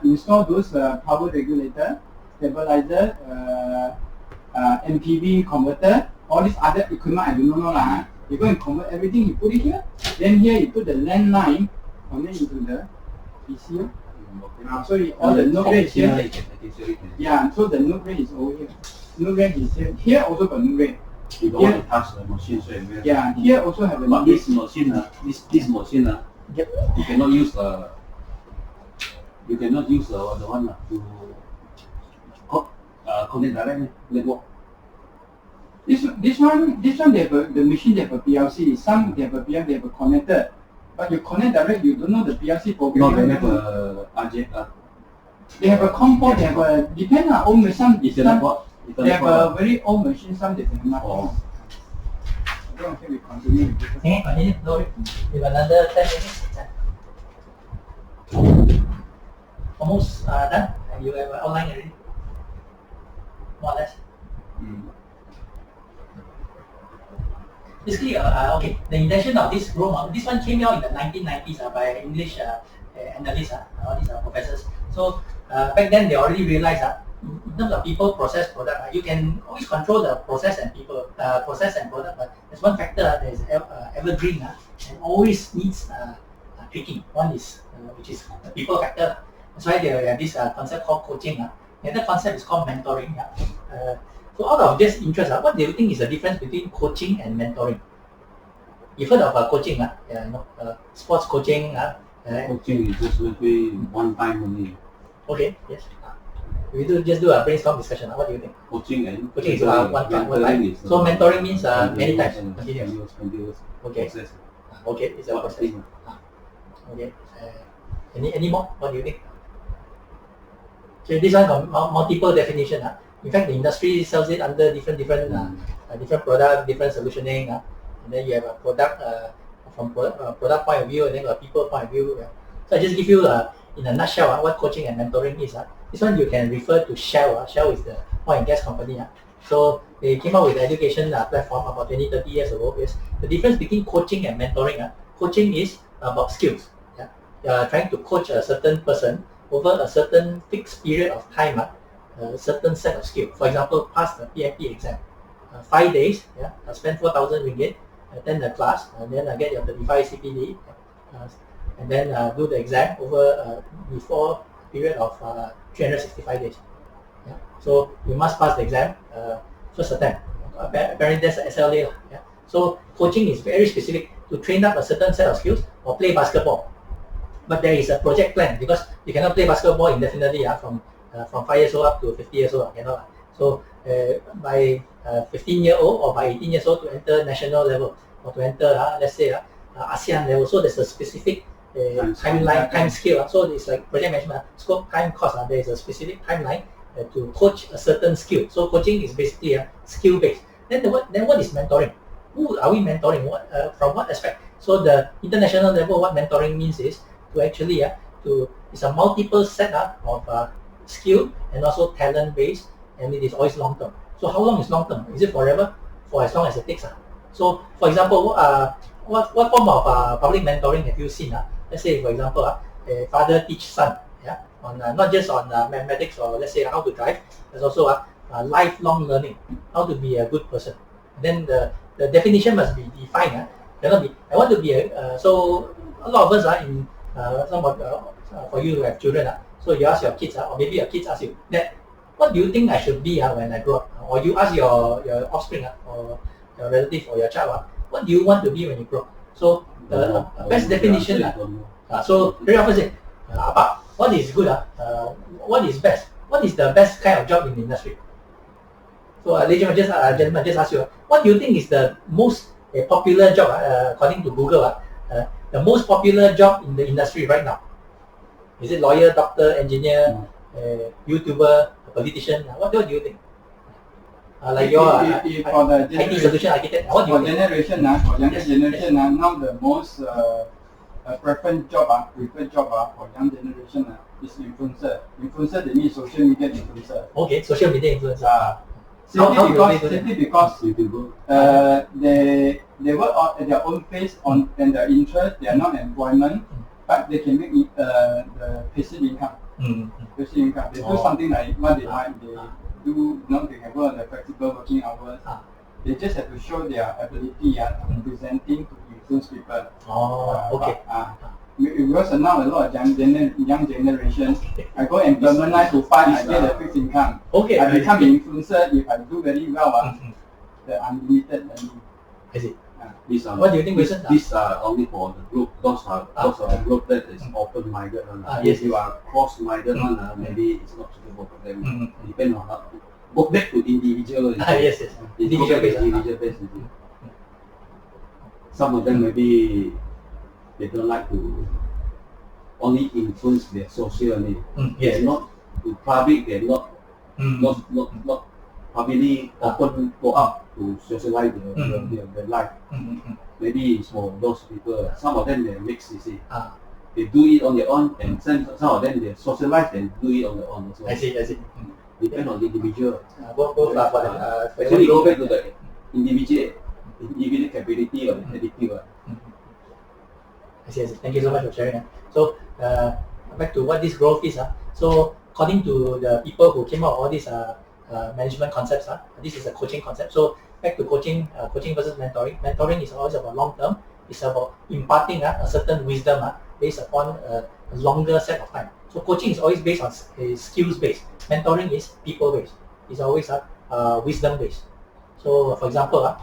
install those power regulator, stabilizer, MPV converter, all these other equipment I don't know lah. You go and convert everything, you put it here. Then here you put the landline, connect into the PC. So all the node rate here. Yeah, so the node rate is over here. Node rate is here. Here also got node rate. You don't want to touch the machine, so yeah, here also have a but this machine, this machine, yep. you cannot use the one to connect directly network. This one they have the machine they have a PLC. Some they have a PLC, they have a connector. But you connect direct, you don't know the PLC program. No, they have a RJ. They have a COM port. They have a depend on old machine. They have a very old machine. Some they have not. Oh. Okay, we continue. Okay, continue. No, with another 10 minutes. Almost done. You have outline already. More or less. Basically, okay, the intention of this room, this one came out in the 1990s by English analysts, all these professors. So back then they already realized that in terms of people, process, product, you can always control the process and people, process and product, but there's one factor that is evergreen and always needs tweaking. One is which is the people factor. That's why they have this concept called coaching. The other concept is called mentoring. So out of this interest, what do you think is the difference between coaching and mentoring? You've heard of coaching, sports coaching. Coaching is just maybe one time only. Okay, yes. We just do a brainstorm discussion. What do you think? Coaching is one time. So mentoring means many times. Continuous. Okay. Process. Okay, it's a process. Okay. Any more? What do you think? So this one got multiple definition. In fact, the industry sells it under different product, different solutioning, and then you have a product from product point of view, and then a people point of view. So I just give you in a nutshell what coaching and mentoring is. This one you can refer to Shell. Shell is the oil and gas company. So they came up with the education platform about 20-30 years ago. Yes. The difference between coaching and mentoring. Coaching is about skills. You are trying to coach a certain person over a certain fixed period of time. A certain set of skills. For example, pass the PMP exam. 5 days, spend 4,000 ringgit, attend the class, and then get your 35 CPD, and then do the exam over before a period of 365 days. So you must pass the exam first attempt. Apparently that's the SLA. So coaching is very specific to train up a certain set of skills or play basketball. But there is a project plan because you cannot play basketball indefinitely from 5 years old up to 50 years old, cannot. So by 15-year-old or by 18 years old to enter national level or to enter, let's say, ASEAN level. So there's a specific timeline, time scale. So it's like project management, scope, time, cost. There is a specific timeline to coach a certain skill. So coaching is basically skill-based. Then what is mentoring? Who are we mentoring? From what aspect? So the international level, what mentoring means is to actually it's a multiple set of skill and also talent based, and it is always long term. So how long is long term? Is it forever? For as long as it takes. So for example, what form of public mentoring have you seen? Let's say for example, a father teach son, on not just on mathematics or let's say how to drive. There's also lifelong learning, how to be a good person. And then the definition must be defined. Cannot be. I want to be so a lot of us are in for you to have children. So you ask your kids, or maybe your kids ask you, that what do you think I should be when I grow up? Or you ask your offspring or your relative or your child, what do you want to be when you grow up? So the best definition, so very often say, Apa, what is good? What is best? What is the best kind of job in the industry? So ladies and gentlemen, just ask you, what do you think is the most popular job according to Google? The most popular job in the industry right now? Is it lawyer, doctor, engineer, YouTuber, politician? What do you think? Like your for the IT solution architect, what do you think? For younger generation, now the most preferred job for young generation is influencer. Influencer, they mean social media influencer. Okay, social media influencer. Simply because they work at their own pace and their interest. They are not employment, but they can make the passive income. passive income. They do something like what they like. They do, they can work on the flexible working hours. They just have to show their ability presenting to influence people. Okay. Because now a lot of young generations, I go employment line to find I get a fixed income. Okay. I become an influencer if I do very well. The unlimited money. I see. What do you think, Wilson? These are only for the group. Those are the group that is open-minded one. If you are cross-minded one, maybe it's not suitable for them. Depend on how. Go back to individual. Yes. Individual based. Some of them maybe they don't like to only influence their social need. They're not to public. They're not publicly open, go up to socialize their life. Maybe it's for those people. Some of them they mix. You see, they do it on their own, and some of them they socialize and do it on their own also. I see. Depend on the individual. Both are for them. Actually, go back to the individual capability or attitude. I see. Thank you so much for sharing. So back to what this growth is. So according to the people who came out with all these management concepts, this is a coaching concept. So back to coaching versus mentoring. Mentoring is always about long term. It's about imparting a certain wisdom based upon a longer set of time. So coaching is always based on skills based. Mentoring is people based. It's always wisdom based. So for example,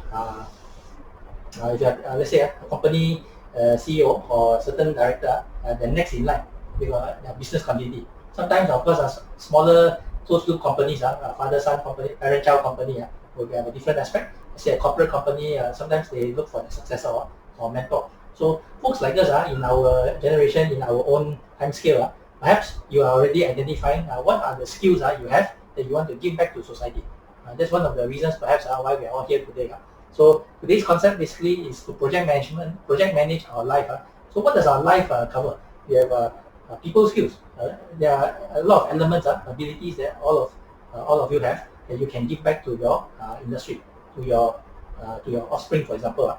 if you are, let's say a company CEO or certain director, the next in line, they got business continuity. Sometimes, of course, smaller closed-loop companies, father-son company, parent-child company, will have a different aspect. Let's say a corporate company, sometimes they look for the successor or mentor. So folks like us, in our generation, in our own time scale, perhaps you are already identifying what are the skills you have that you want to give back to society. That's one of the reasons perhaps why we are all here today. So today's concept basically is to project manage our life. So what does our life cover? We have people skills. There are a lot of elements, abilities that all of you have that you can give back to your industry, to your offspring, for example.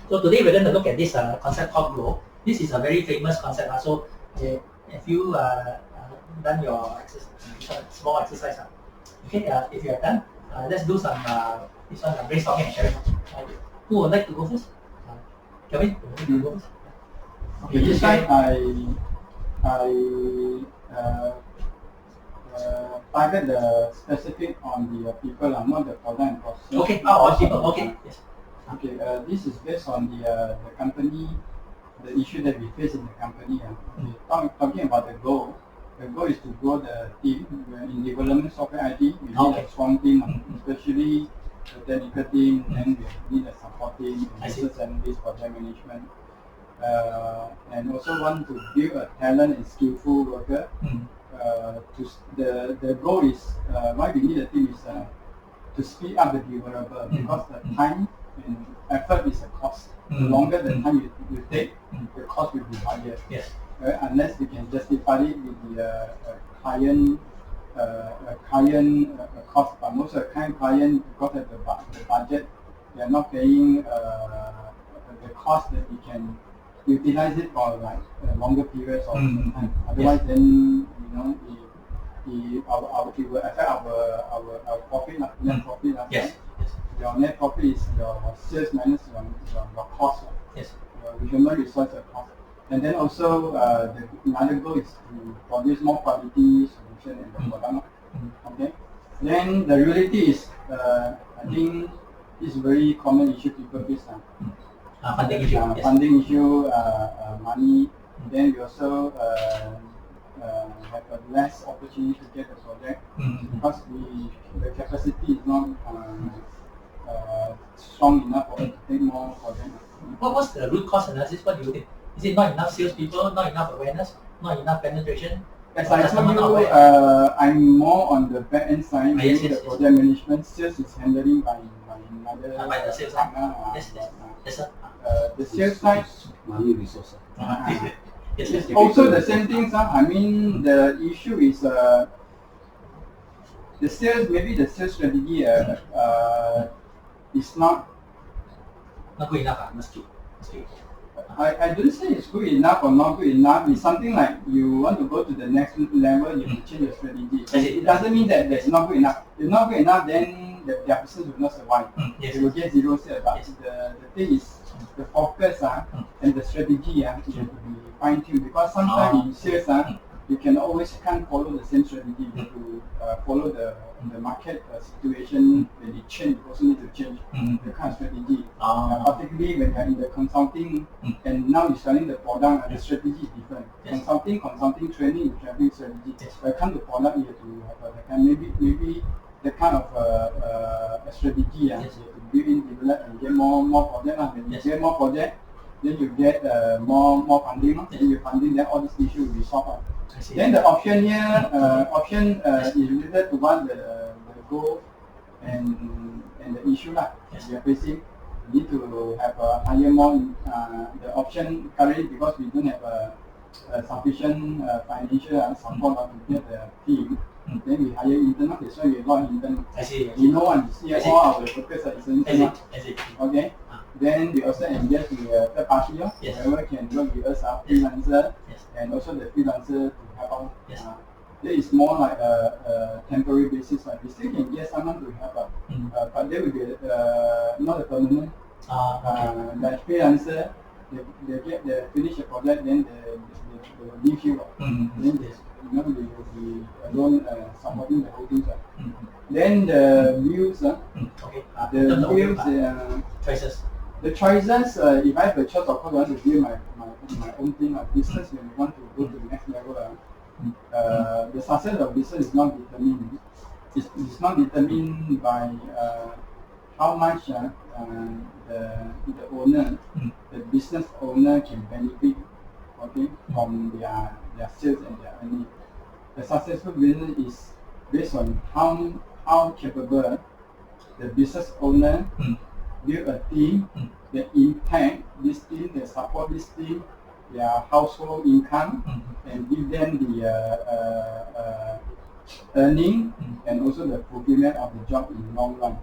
So today we're going to look at this concept called grow. This is a very famous concept. So if you done your small exercise, okay, if you have done, let's do some this one brainstorming and sharing. Who would like to go first? Kevin, would you like to go first? Okay, this time I target the specific on the people, not the product and process. Okay, on people. Okay, yes. Okay, this is based on the company, the issue that we face in the company. Talking about the goal. The goal is to grow the team. In development software IT, we need a strong team, especially the technical team, and we need a support team, business analyst, project management. And also want to build a talent and skillful worker. The goal is why we need a team is to speed up the deliverable, because the time and effort is a cost. The longer the time you take, the cost will be higher. Yes. Unless we can justify it with the client cost, but most of the time client, because of the budget, they are not paying the cost that we can utilize it for like longer periods of time. Otherwise, then it will affect our profit, net profit. Yes. Your net profit is your sales minus your cost. Yes. Your human resource cost. And then also another goal is to produce more quality solution in the product. Okay. Then the reality is, I think this is a very common issue people face. Funding issue. Yes. Funding issue, money. Then we also have a less opportunity to get the project because the capacity is not strong enough for us to take more projects. What was the root cause analysis? What do you think? Is it not enough salespeople, not enough awareness, not enough penetration? As I told you, I'm more on the back end side, the project management. Sales is handling by another. By the sales side. Yes, sir. The sales side. Money resources. Yes. Also the same things. I mean, the issue is the sales. Maybe the sales strategy is not good enough. Must be. I don't say it's good enough or not good enough. It's something like you want to go to the next level, you have to change your strategy. It doesn't mean that it's not good enough. If not good enough, then their business will not survive. Yes. They will get zero sales. But the thing is, the focus and the strategy have to be fine-tuned, because sometimes in sales you can always can't follow the same strategy. You have to follow the market situation. When it change, you also need to change the kind of strategy. Particularly when you're in the consulting and now you're selling the product, the strategy is different. Consulting, training, strategy. When it comes to product, you have to have the kind, maybe the kind of a strategy you have to build in, develop, and get more project. When you get more project, then you get more funding. Then you funding, then all these issues will be solved. Then the option here, is related to what the goal and the issue we are facing. We need to have a higher the option currently, because we don't have sufficient financial support to get the team. Then we hire internal. That's why we got internal. We know one. You see, all our focus is internal. Okay. Then we also engage with a third party, whoever can work with us, freelancer, and also the freelancer to help out. There is more like a temporary basis. We still can get someone to help out, but they will be not a permanent. Like freelancer, they finish a project, then they will leave you. Then they will be alone supporting the whole thing. Then the views, choices. The choices, if I have a choice, of course, I want to build my own thing, my business. When we want to go to the next level, the success of business is not determined. It's not determined by how much the owner, the business owner, can benefit, from their sales and their earning. The successful business is based on how capable the business owner build a team that impact this team, that support this team, their household income, and give them the earning and also the fulfillment of the job in the long run.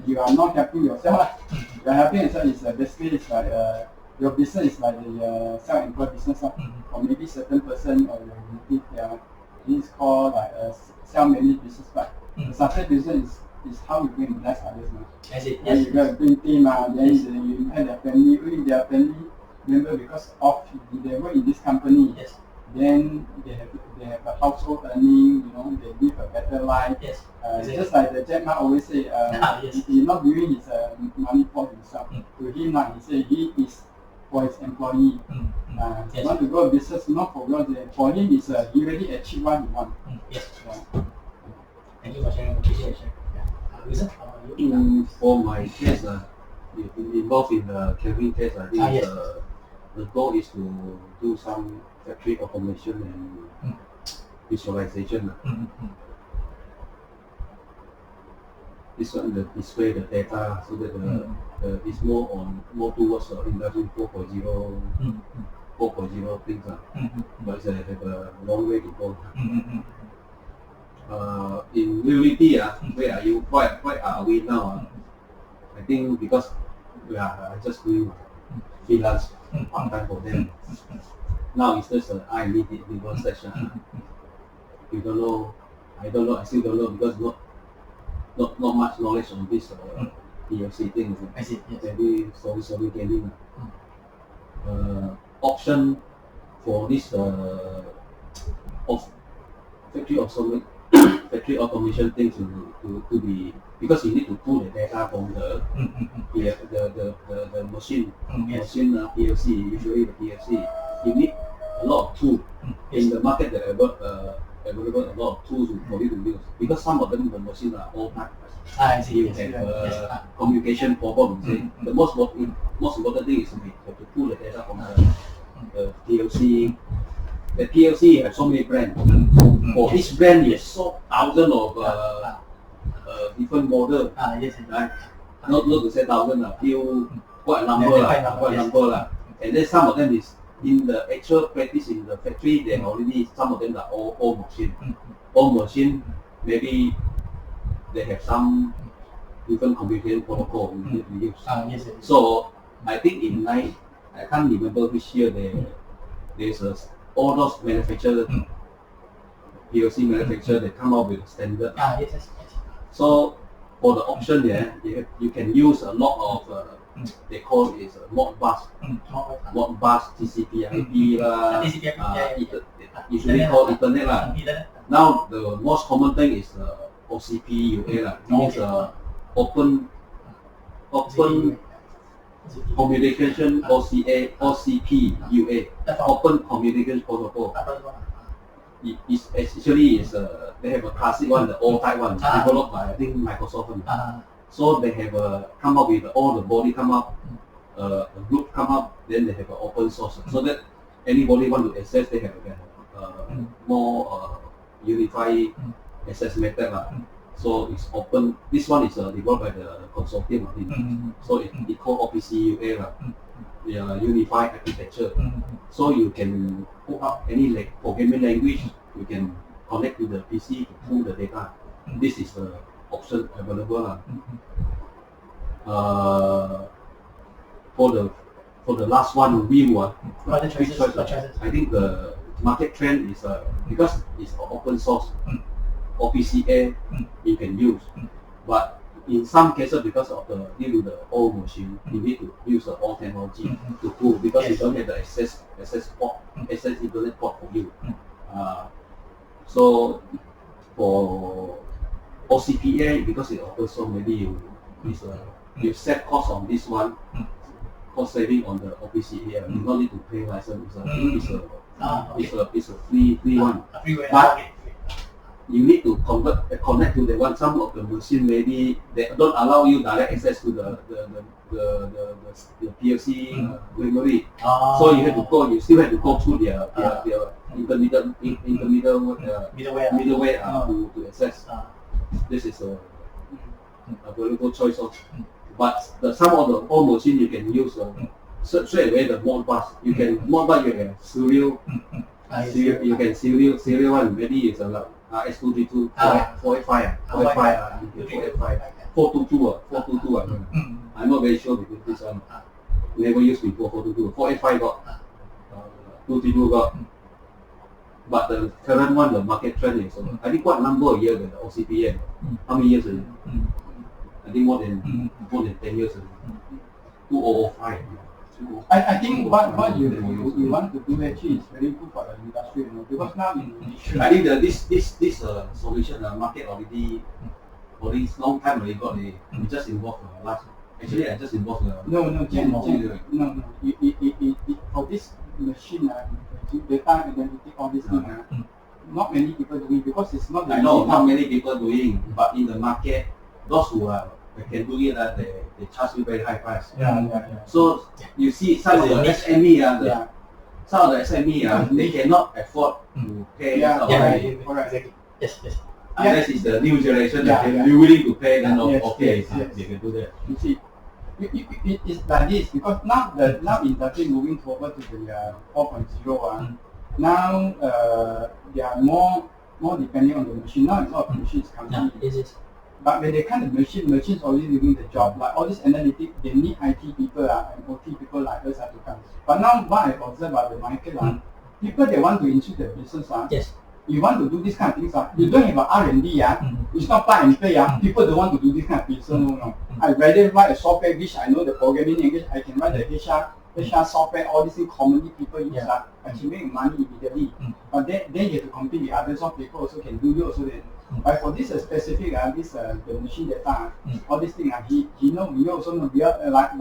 You are not helping yourself. You are helping yourself is basically it's like your business is like the self-employed business, or maybe certain person or your this is called like a self-managed business. But the success business is how you can bless others. You got a big team, then you have their family member, because of they work in this company. Then they have a household earning. They live a better life. Just like the Jack Ma always say, he's not doing his money for himself. To him, he say he is for his employee. He want to go business not for God. For him, is he already achieved what he wants. Thank you for sharing appreciation. For my case, involved in the Kevin case, I think the goal is to do some factory automation and visualization. This one, the display the data, so that it's more towards industry 4.0, 4.0 things. But it's have a long way to go. In reality, where are you? Why are we now? I think because I just doing freelance part time for them. Now it's just I need it research. We don't know. I don't know. I still don't know, because not much knowledge on this PLC thing. I see. Maybe slowly getting. Option for this factory automation things to be, because you need to pull the data from the machine, PLC, usually the PLC. You need a lot of tools. In the market there are available a lot of tools for you to use, because some of them the machines are all typed. You have communication problems. The most important thing is to pull the data from the PLC. The PLC has so many brands. For each brand, you saw thousands of different models. Right? Not to say thousands, few quite a number. And then some of them is in the actual practice in the factory. They already, some of them are all machine. All machine, maybe they have some different communication protocol we need to use. So I think in line I can't remember which year there's all those manufacturers, PLC manufacturer, they come out with a standard. Yes. So for the option there, you can use a lot of they call it Modbus, Modbus, TCP IP lah, usually called Ethernet lah. Now the most common thing is OCP UA lah. It means open communication OCP UA, Open Communication Protocol. Actually they have a classic one, the old type one, developed by I think Microsoft one. So they have come up with all the body come up, a group come up, then they have an open source, so that anybody want to access, they have more unified access method lah. So it's open. This one is developed by the consortium. So it called OPC UA lah. Unified architecture. So you can put up any programming language. You can connect to the PC to pull the data. This is the option available lah. For the last one, view which choice? I think the market trend is because it's open source, OPCA you can use, but in some cases because of due to the old machine, you need to use the old technology to pull because you don't have the access internet port for you. So for OCPA, because it's open source, maybe you set cost on this one, cost saving on the OPCA. You don't need to pay license. It's a free one. But you need to connect to the one. Some of the machine maybe they don't allow you direct access to the PLC memory. So you have to go. You still have to go through their middleware to access. This is a very good choice also. But some of the old machine you can use straight away the Modbus. You can Modbus. You can serial. You can serial one. Maybe it's a S232 485 422. I'm not very sure because this one never used before 422. 485 got 232 got. But the current one, the market trend is I think what number a year the OCPA? How many years ago? I think more than 10 years ago. 2005. I think what you want to do actually is very good for the industry, because now I think this solution market already long time already got it just involved last. Actually, I just involved no. For this machine data analytic, all this thing not many people doing because it's not. I know not many people doing, but in the market, those who can do it, they charge you very high price. So you see some of the SME, some of the SME they cannot afford to pay. Correct. Yes. Unless it's the new generation that they're willing to pay, then they can do that. You see, it's like this because now industry moving forward to the 4.0. Now they are more depending on the machine. Now it's not the machines coming. But when they come, the machines already doing the job. Like all this analytics, they need IT people and OT people like us to come. But now what I observe about the market, people they want to into the business. You want to do this kind of things. You don't have an R&D. It's not plug and play. People don't want to do this kind of business. No. I rather write a software which I know the programming language. I can write the HR software. All these things commonly people use. I can make money immediately. But then you have to compete with other software people also can do you also then. But for this specific the machine data, all these things we also know we are like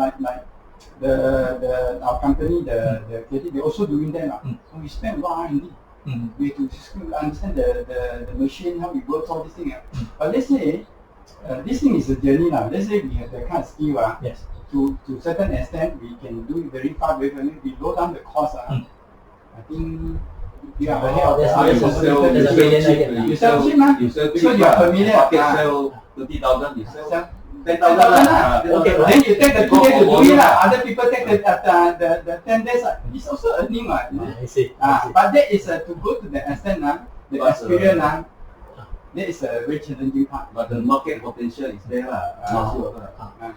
our company they also doing that. So we spend a lot of R&D. We have to understand the machine, how it works, all these things. But let's say this thing is a journey now. Let's say we have that kind of skill. To certain extent we can do it very fast. We low down the cost. I think. You sell cheap, because you are familiar. Market sell 30,000, you sell 10,000. Okay, then you take the 2 days to do it. Other people take the 10 days. It's also earning. I see. But that is to go to the extent, the experience. That is a very challenging part. But the market potential is there lah.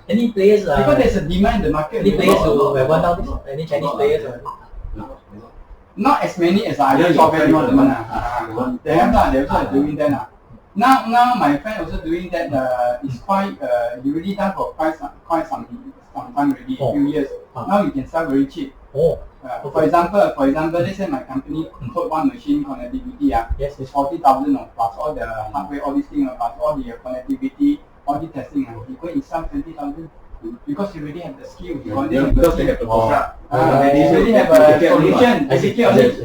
Any players? Because there's a demand in the market. Any players who have won out this? Any Chinese players? Not as many as I saw very well. They have that. They're also doing that. Now my friend also doing that. It's quite. He already done for quite some time already. A few years. Now you can sell very cheap. For example, let's say my company code one machine connectivity. Yes, it's 40,000 plus all the hardware, all these things, plus all the connectivity, all the testing. You go and sell 20,000 because you already have the skill. Because they have the product. They already have a solution.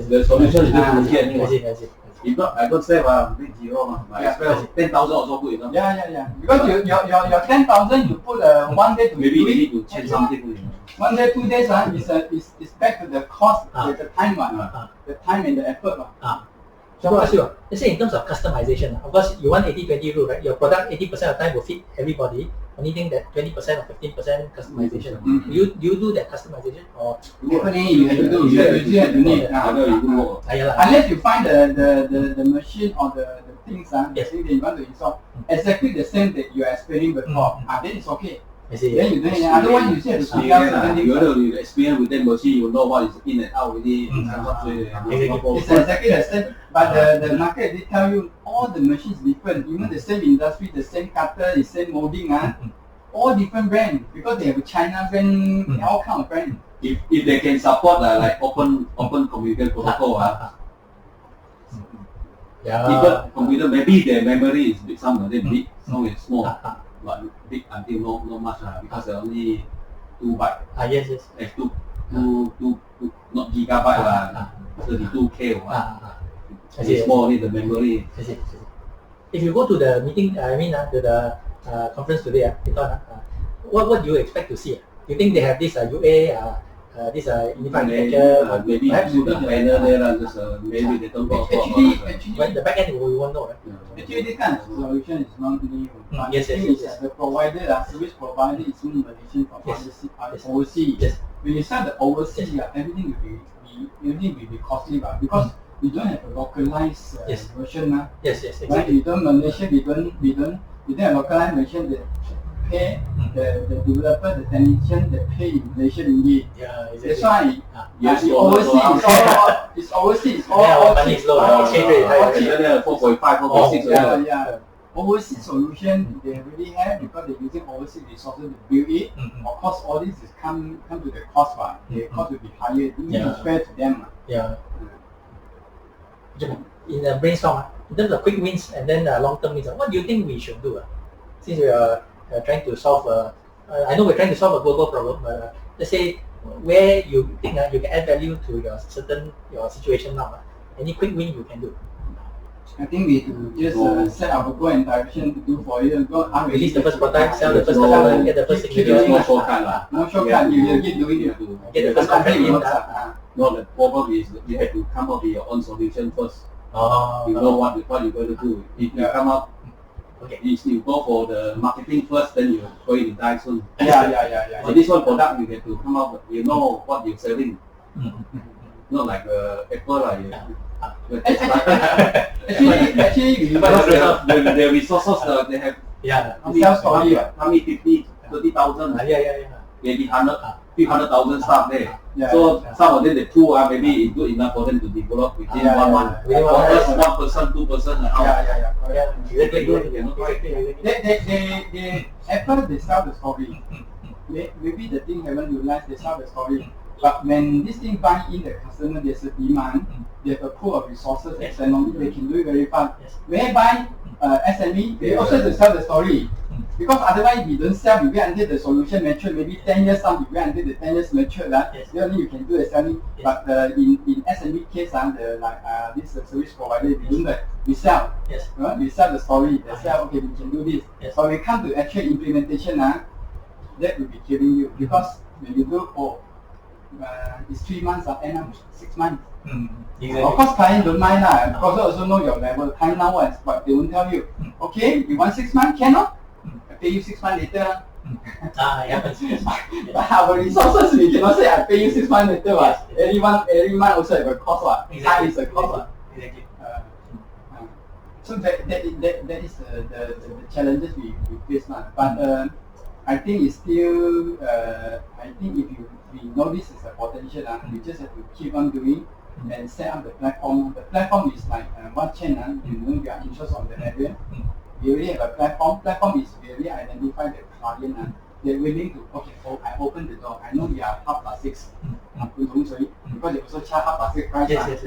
The solution is I see. If not, I don't say big zero. I spell 10,000 also good enough. Yeah. Because your 10,000 you put one day to maybe do you it. need to change something. 1 day, 2 days is back to the cost, the time the time and the effort So I ask you, let's say in terms of customization, of course you want 80-20 rule, right? Your product 80% of the time will fit everybody. Only thing that 20% or 15% customization. Do you do that customization or? Definitely you have to do. You have to need. Unless you find the machine or the things the thing that you want to install exactly the same that you are explaining before. Then it's okay. I see. Then you do it. Otherwise you have to you experience with that machine, you know what is in and out already. It's exactly the same. But the market, they tell you all the machines different. Even the same industry, the same cutter, the same molding, all different brand because they have a China brand, all kind of brand. If they can support like open communication protocol, even computer maybe their memory is big, some of them big, some is small, but big until not much because they're only 2 byte. Yes. Two not gigabyte 32K It's more only the memory. I see. If you go to the meeting, to the conference today, what do you expect to see? Do you think they have this UA, this unified architecture? Maybe put a panel there, just maybe they don't go. Actually, the back end we won't know, right? Actually, this kind of solution is not new. Yes. The provider, service provider is in Malaysian for overseas. Yes. When you start the overseas, everything will be costly, because we don't have a localized version. Yes, right? exactly. We don't Malaysia. We don't have localized version that pay the developer, the technician, that pay in Malaysian ringgit. That's why it's overseas. All money is low. Exchange rate high. 4.5, 4.6. Yeah. Overseas solution they already have because they're using overseas resources to build it. Of course, all this is come to the cost, the cost will be higher. It's fair to them. In the brainstorm, in terms of quick wins and then long-term wins, what do you think we should do? Since we are trying to solve, I know we're trying to solve a global problem, but let's say where you think you can add value to your situation now. Any quick win you can do? I think we just set our goal and direction to do for you. Release the first prototype, sell the first customer, get the first signature. No shortcut. No shortcut. You keep doing it. Get the first contract in. No, the problem is you have to come up with your own solution first. You know what you're going to do. If you come up, if you go for the marketing first, then you're going to die soon. Yeah. So this one product you have to come up. You know what you're selling. Not like Apple Actually, the resources they have. How many 30,000. Maybe 300,000 staff there. So some of them the tool maybe it's good enough for them to develop within 1 month. One person, 2 person. They Apple they sell the story. Maybe the thing haven't realized they sell the story. But when this thing buy in the customer, there's a demand. They have a pool of resources and technology. They can do it very fast. Whereby SME they also have to sell the story. Because otherwise we don't sell, we wait until the solution mature, maybe 10 years time, we wait until the 10 years mature, then only you can do the selling. But in SME case, this service provider, we don't that, we sell. We sell the story, they sell, okay, we can do this. But when we come to actual implementation, that will be killing you. Because when you do, it's 3 months or end up 6 months. Of course, client don't mind, because they also know your level. Time now, but they won't tell you, okay, you want 6 months, cannot? I pay you 6 months later. But our resources, we cannot say I pay you 6 months later. Every month also have a cost. Time is a cost. So that is the challenges we face now. But I think it's still I think if we know this is a potential, we just have to keep on doing and set up the platform. The platform is like one channel. You know, you are interested on the area. We already have a platform. Platform is really identify the client. They're willing to I open the door. I know we are 6:30. Because they also charge 6:30 price. Yes.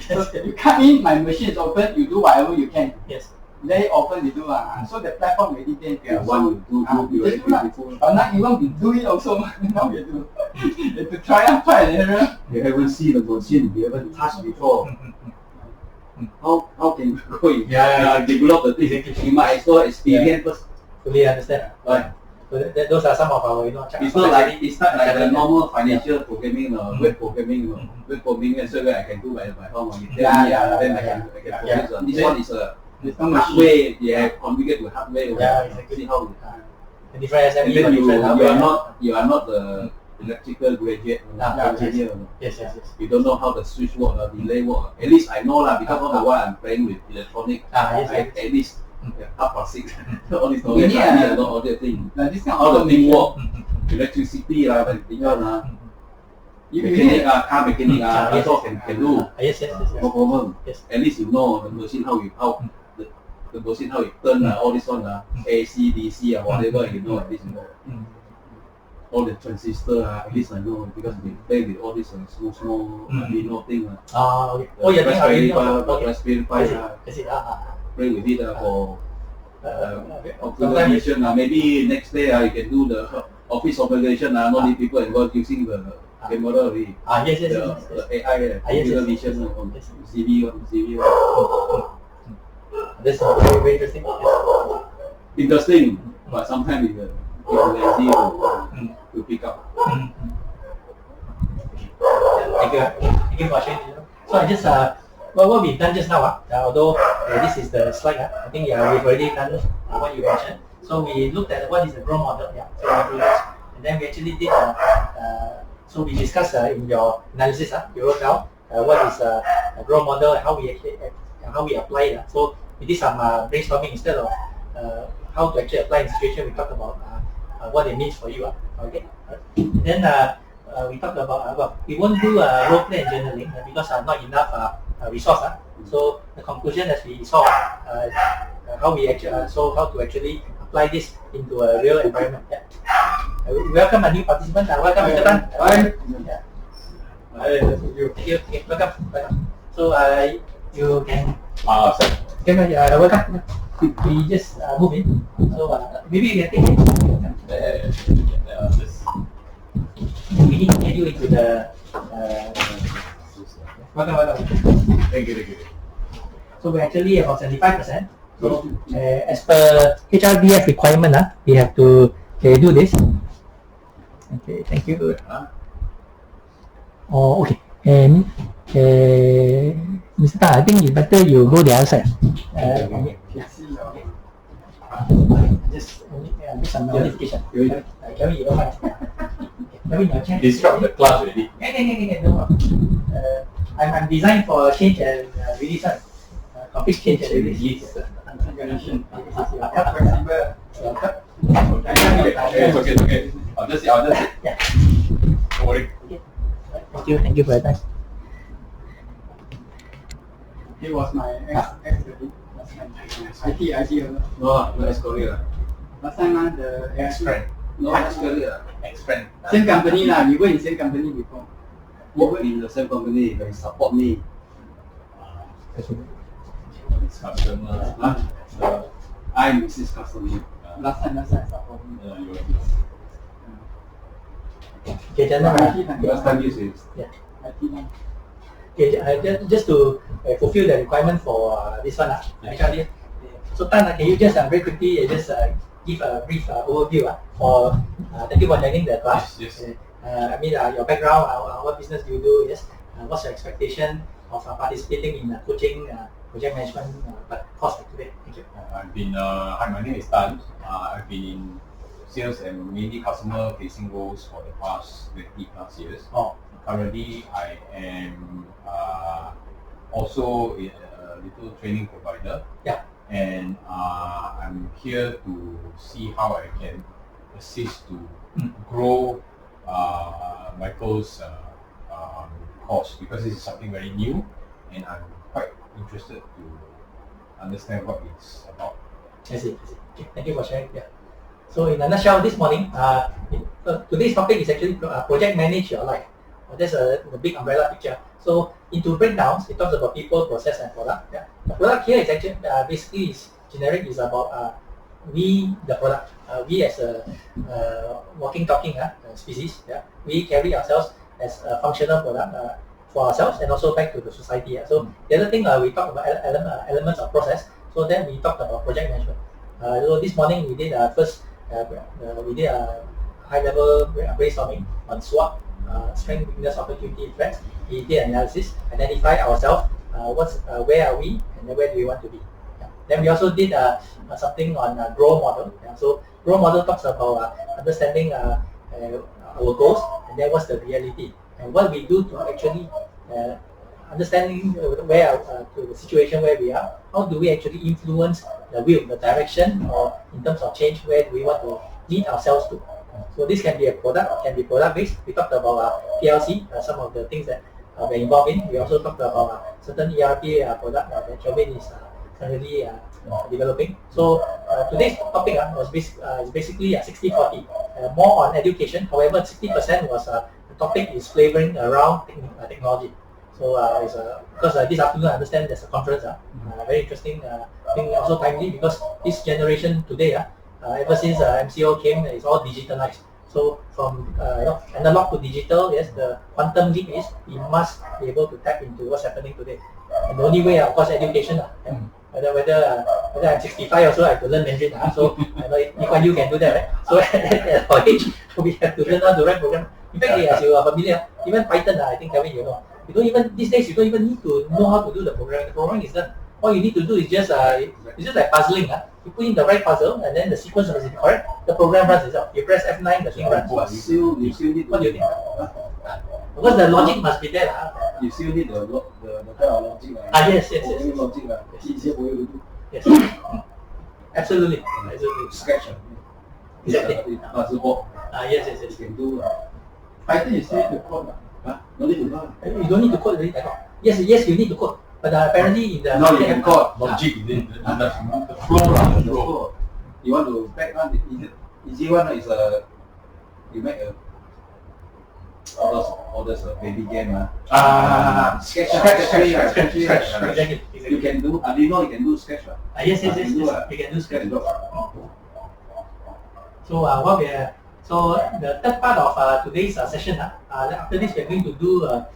So you come in, my machine is open. You do whatever you can. Yes. They open, they do so the platform already there. Yeah, one you do before. But not even we do it also. Now we do. You have to try and error. You haven't seen the machine. You haven't touched before. How can you go in? Develop the thing. You might as well experience first. Fully understand. Right. So those are some of our It's not like the normal financial programming, web programming, web programming. So where I can do by home. Then I can focus. This one is a hardware. Configured with hardware. Exactly. See how. Different SME And then different you are not the electrical graduate engineer. Yes. You don't know how the switch work, delay work. At least I know because of the one I'm playing with electronic. At least 6:30. All this knowledge I need a lot of other things. How the thing work, electricity mechanic car mechanic also can do. Yes. No problem. Yes. At least you know the machine how the machine how it turn all this one AC, DC whatever you know at least you know. All the transistor at least I know because we play with all this small Arduino thing. Okay. You think Arduino? Raspberry Pi. I see. Play with it for configuration. Maybe next day you can do the office configuration. Not need people involved using the camera already. Yes. The AI computer vision on CV. This is very, very interesting. Interesting, but sometimes it's lazy to pick up. Thank you for sharing. So I just what we've done just now, although this is the slide, I think we've already done what you mentioned. So we looked at what is the growth model, so we do that. And then we actually did so we discussed in your analysis, you wrote down what is a growth model, how we apply it. So we did some brainstorming instead of how to actually apply in situation. We talked about what it means for you. Okay. Then we talked about we won't do role play and journaling because not enough resource. So the conclusion as we saw how to actually apply this into a real environment. Welcome a new participant. Welcome, Mr. Tan. Hi. Thank you. Okay, welcome. So you can. Welcome. We just move in. So maybe you can take it. We can get you into the. Welcome. Thank you. So we actually about 75%. So as per HRDF requirement, we have to do this. Okay, thank you. Okay. And Mr. Tan, I think it's better you go the other side. Just make some modification. Can we Disrupt the class already. No. I'm designed for change and release. Complete change and release. It's okay. I'll just sit. Yeah. Don't worry. Thank you for your time. He was my ex-colleague last time. IT. No, ex-colleague. Last time the Ex-friend. No, ex-colleague. Ex-friend. Same company we were in same company before. Work in the same company, they support me. It's customer. I'm Mrs. Customer. Last time support me. Okay, Last time you say. IT. Okay, just to fulfill the requirement for this one, actually. So Tan, can you just very quickly just give a brief overview for thank you for joining the class. Yes. I mean your background, what business do you do? Yes. What's your expectation of participating in coaching, project management course like today? Thank you. Hi, my name is Tan. I've been in sales and mainly customer facing roles for the past 20 plus years. Oh. Currently, I am also little training provider. Yeah. And I'm here to see how I can assist to grow Michael's course, because this is something very new, and I'm quite interested to understand what it's about. I see. Okay, thank you for sharing. Yeah. So in a nutshell, this morning, today's topic is actually project manage your life. That's the big umbrella picture. So into breakdowns, it talks about people, process, and product. Yeah. The product here is actually basically is generic. Is about we, the product. We as a walking, talking species. Yeah. We carry ourselves as a functional product for ourselves and also back to the society. Yeah. So the other thing we talked about elements of process. So then we talked about project management. So this morning we did we did a high-level brainstorming on SWOT, strength, weakness, opportunity, threats. We did analysis, identify ourselves, where are we, and then where do we want to be. Yeah. Then we also did something on grow model. Yeah. So grow model talks about understanding our goals and then what's the reality and what we do to actually understanding where to the situation where we are. How do we actually influence the wheel, the direction, or in terms of change, where do we want to lead ourselves to? So this can be a product, can be product based. We talked about PLC, some of the things that we're involved in. We also talked about certain ERP product that Kelvin is currently developing. So today's topic is basically 60-40, more on education. However, 60% was the topic is flavoring around technology. So because this afternoon I understand there's a conference, very interesting thing, also timely because this generation today, ever since MCO came, it's all digitalized. So from analog to digital, yes, the quantum leap is we must be able to tap into what's happening today. And the only way, of course, education. Whether I'm 65 or so, I have to learn Mandarin. So if you can do that, right? So at our age, we have to learn how to write program. In fact, as you are familiar, even Python, I think Kevin, you know. These days you don't even need to know how to do the programming. The programming is done. All you need to do is just like puzzling. You put in the right puzzle and then the sequence is correct. The program runs itself. You press F9, the thing runs. You still need what do you think? Because the logic must be there. You still need the kind of logic. Yes. Logic, easier for you to do. Yes. Absolutely. Sketch. Exactly. Puzzle board. Yes. You can do. Python is safe to code. No need to learn. You don't need to code really at all. Yes, you need to code. But apparently in the no, you can code. Logic, the flow. You want to back one, the easy one is you make all those baby game. Sketch. Exactly. You can do. Arduino, you can do sketch. Yes. You can do sketch. So so the third part of today's session, after this we are going to do